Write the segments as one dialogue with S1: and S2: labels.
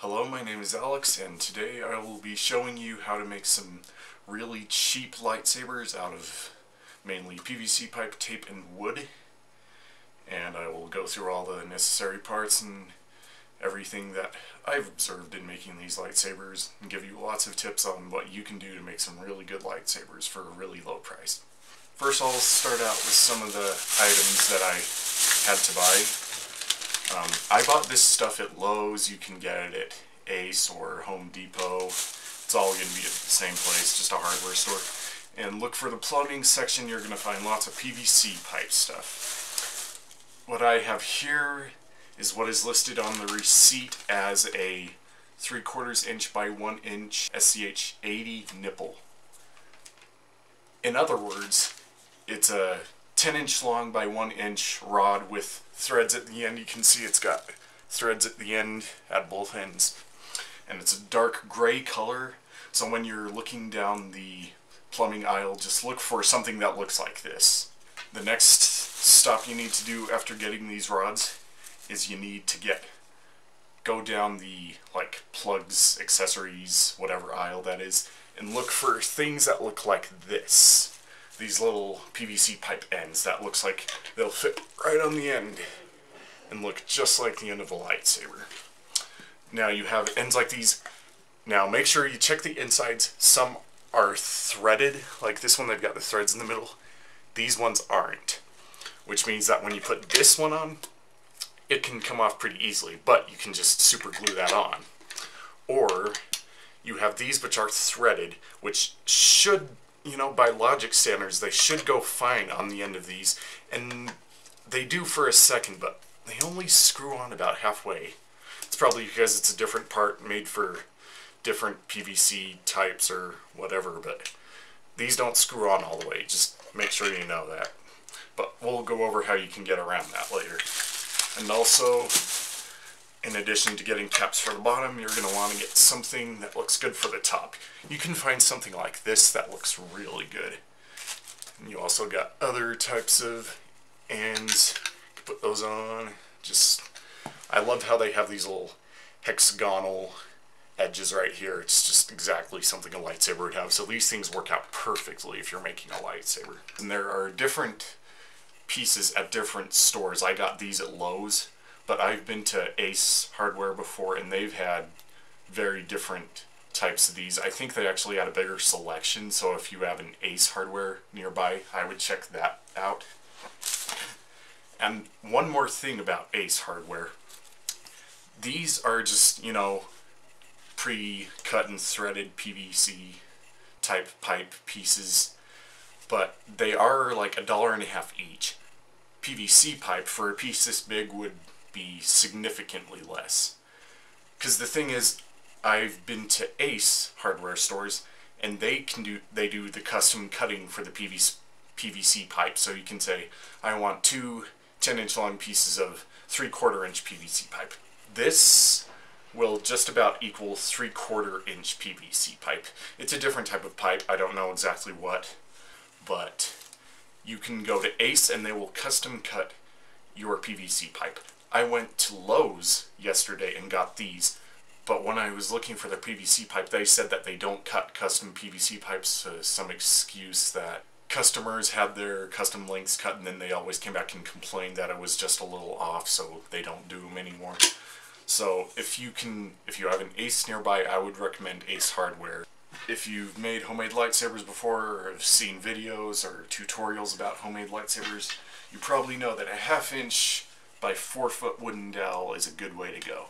S1: Hello, my name is Alex, and today I will be showing you how to make some really cheap lightsabers out of mainly PVC pipe, tape, and wood. And I will go through all the necessary parts and everything that I've observed in making these lightsabers, and give you lots of tips on what you can do to make some really good lightsabers for a really low price. First, I'll start out with some of the items that I had to buy. I bought this stuff at Lowe's. You can get it at Ace or Home Depot. It's all going to be at the same place, just a hardware store. And look for the plumbing section. You're going to find lots of PVC pipe stuff. What I have here is what is listed on the receipt as a 3/4 inch by 1 inch SCH 80 nipple. In other words, it's a 10-inch long by 1 inch rod with threads at the end. You can see it's got threads at the end, at both ends. And it's a dark gray color, so when you're looking down the plumbing aisle, just look for something that looks like this. The next stop you need to do after getting these rods is you need to go down the plugs, accessories, whatever aisle that is, and look for things that look like this. These little PVC pipe ends that looks like they'll fit right on the end and look just like the end of a lightsaber. Now you have ends like these. Now make sure you check the insides. Some are threaded, like this one, they've got the threads in the middle. These ones aren't, which means that when you put this one on, it can come off pretty easily, but you can just super glue that on. Or you have these which are threaded, which should, by logic standards, they should go fine on the end of these, and they do for a second, but they only screw on about halfway. It's probably because it's a different part made for different PVC types or whatever, but these don't screw on all the way. Just make sure you know that. But we'll go over how you can get around that later. And also, in addition to getting caps for the bottom, you're going to want to get something that looks good for the top. You can find something like this that looks really good. And you also got other types of ends. Put those on. I love how they have these little hexagonal edges right here. It's just exactly something a lightsaber would have. So these things work out perfectly if you're making a lightsaber. And there are different pieces at different stores. I got these at Lowe's, but I've been to Ace Hardware before, and they've had very different types of these. I think they actually had a bigger selection, so if you have an Ace Hardware nearby, I would check that out. And one more thing about Ace Hardware. These are just, pre-cut and threaded PVC type pipe pieces, but they are like $1.50 each. PVC pipe for a piece this big would be significantly less. Because the thing is, I've been to Ace Hardware stores, and they do the custom cutting for the PVC pipe. So you can say, I want 2 10-inch long pieces of 3/4 inch PVC pipe. This will just about equal 3/4 inch PVC pipe. It's a different type of pipe. I don't know exactly what, but you can go to Ace and they will custom cut your PVC pipe. I went to Lowe's yesterday and got these, but when I was looking for the PVC pipe, they said that they don't cut custom PVC pipes. Some excuse that customers had their custom lengths cut and then they always came back and complained that it was just a little off, so they don't do them anymore. So if you have an Ace nearby, I would recommend Ace Hardware. If you've made homemade lightsabers before, or have seen videos or tutorials about homemade lightsabers, you probably know that a 1/2 inch by 4 foot wooden dowel is a good way to go.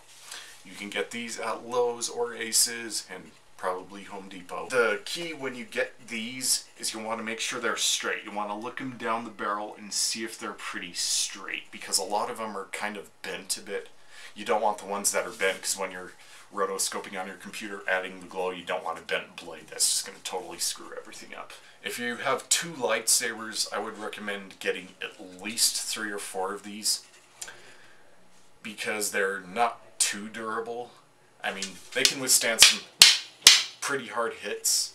S1: You can get these at Lowe's or Aces and probably Home Depot. The key when you get these is you want to make sure they're straight. You want to look them down the barrel and see if they're pretty straight, because a lot of them are kind of bent a bit. You don't want the ones that are bent, because when you're rotoscoping on your computer adding the glow, you don't want a bent blade. That's just going to totally screw everything up. If you have 2 lightsabers, I would recommend getting at least 3 or 4 of these, because they're not too durable. I mean, they can withstand some pretty hard hits,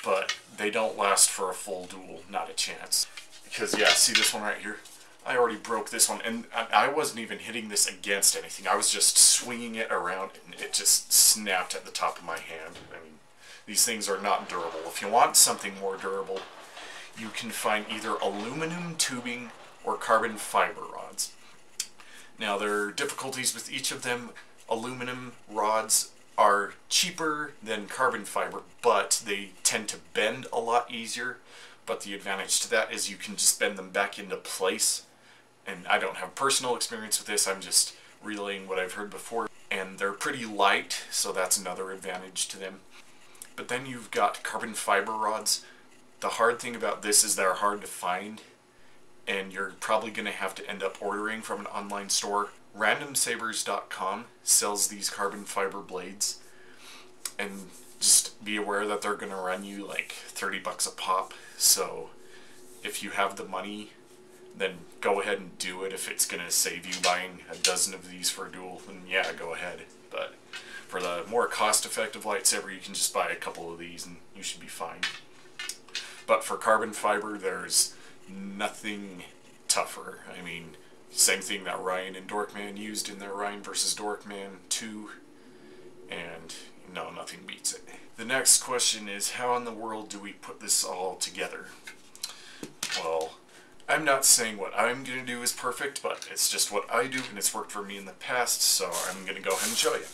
S1: but they don't last for a full duel. Not a chance. Because yeah, see this one right here? I already broke this one, and I wasn't even hitting this against anything. I was just swinging it around, and it just snapped at the top of my hand. I mean, these things are not durable. If you want something more durable, you can find either aluminum tubing or carbon fiber rods. Now, there are difficulties with each of them. Aluminum rods are cheaper than carbon fiber, but they tend to bend a lot easier. But the advantage to that is you can just bend them back into place. And I don't have personal experience with this, I'm just relaying what I've heard before. And they're pretty light, so that's another advantage to them. But then you've got carbon fiber rods. The hard thing about this is they're hard to find, and you're probably going to have to end up ordering from an online store. RandomSabers.com sells these carbon fiber blades, and just be aware that they're going to run you like 30 bucks a pop. So if you have the money, then go ahead and do it. If it's going to save you buying a dozen of these for a duel, then yeah, go ahead. But for the more cost-effective lightsaber, you can just buy a couple of these and you should be fine. But for carbon fiber, there's nothing tougher. I mean, same thing that Ryan and Dorkman used in their Ryan vs. Dorkman 2, and no, nothing beats it. The next question is, how in the world do we put this all together? Well, I'm not saying what I'm going to do is perfect, but it's just what I do, and it's worked for me in the past, so I'm going to go ahead and show you.